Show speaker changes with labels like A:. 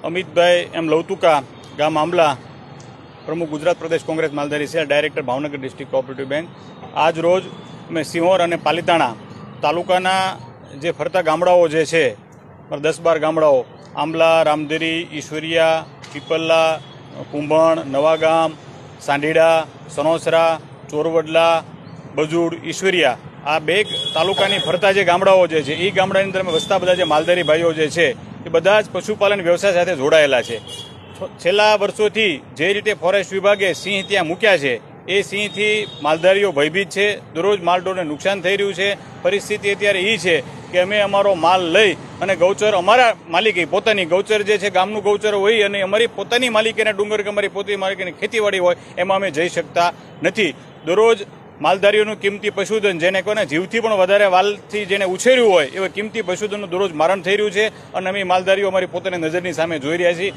A: અમિતભાઈ એમ લવતુકા, ગામ આંબલા, પ્રમુખ ગુજરાત પ્રદેશ Congress Maldhari cell, director Bhavnagar district cooperative bank. આજ રોજ અમે સિંહોર અને પાલીતાણા તાલુકાના જે ફરતા ગામડાઓ જે છે 10-12 ગામડાઓ, આંબલા, રામદેરી, ઈશ્વરિયા, પીપલ્લા, કુંભણ, નવાગામ, સાંઢીડા, સનોસરા, ચોરવડલા, બજુડ, ઈશ્વરિયા, આ 2 તાલુકાની ફરતા જે ગામડાઓ જે છે એ ગામડાની અંદર વસતા બધા જે માલધારી ભાઈઓ જે છે એ બધા જ પશુપાલન વ્યવસાય સાથે જોડાયેલા છે. છેલ્લા વર્ષોથી જે રીતે ફોરેસ્ટ વિભાગે સિંહ ત્યાં મૂક્યા છે એ સિંહથી માલધારીઓ ભયભીત છે. દરરોજ માલઢોરને નુકસાન થઈ રહ્યું છે. પરિસ્થિતિ અત્યારે એ છે કે અમે અમારો માલ લઈ અને ગૌચર, અમારા માલિકી પોતાની ગૌચર જે છે ગામનું ગૌચર હોય અને અમારી પોતાની માલિકીના ડુંગર કે અમારી પોતાની માલિકીની ખેતીવાડી હોય એમાં અમે જઈ શકતા નથી. દરરોજ માલધારીઓનું કિંમતી પશુધન, જેને કોને જીવથી પણ વધારે વાલથી જેને ઉછેર્યું હોય એવા કિંમતી પશુધનનું દરરોજ મારણ થઈ રહ્યું છે અને અમે માલધારીઓ અમારી પોતાની નજરની સામે જોઈ રહ્યા છીએ.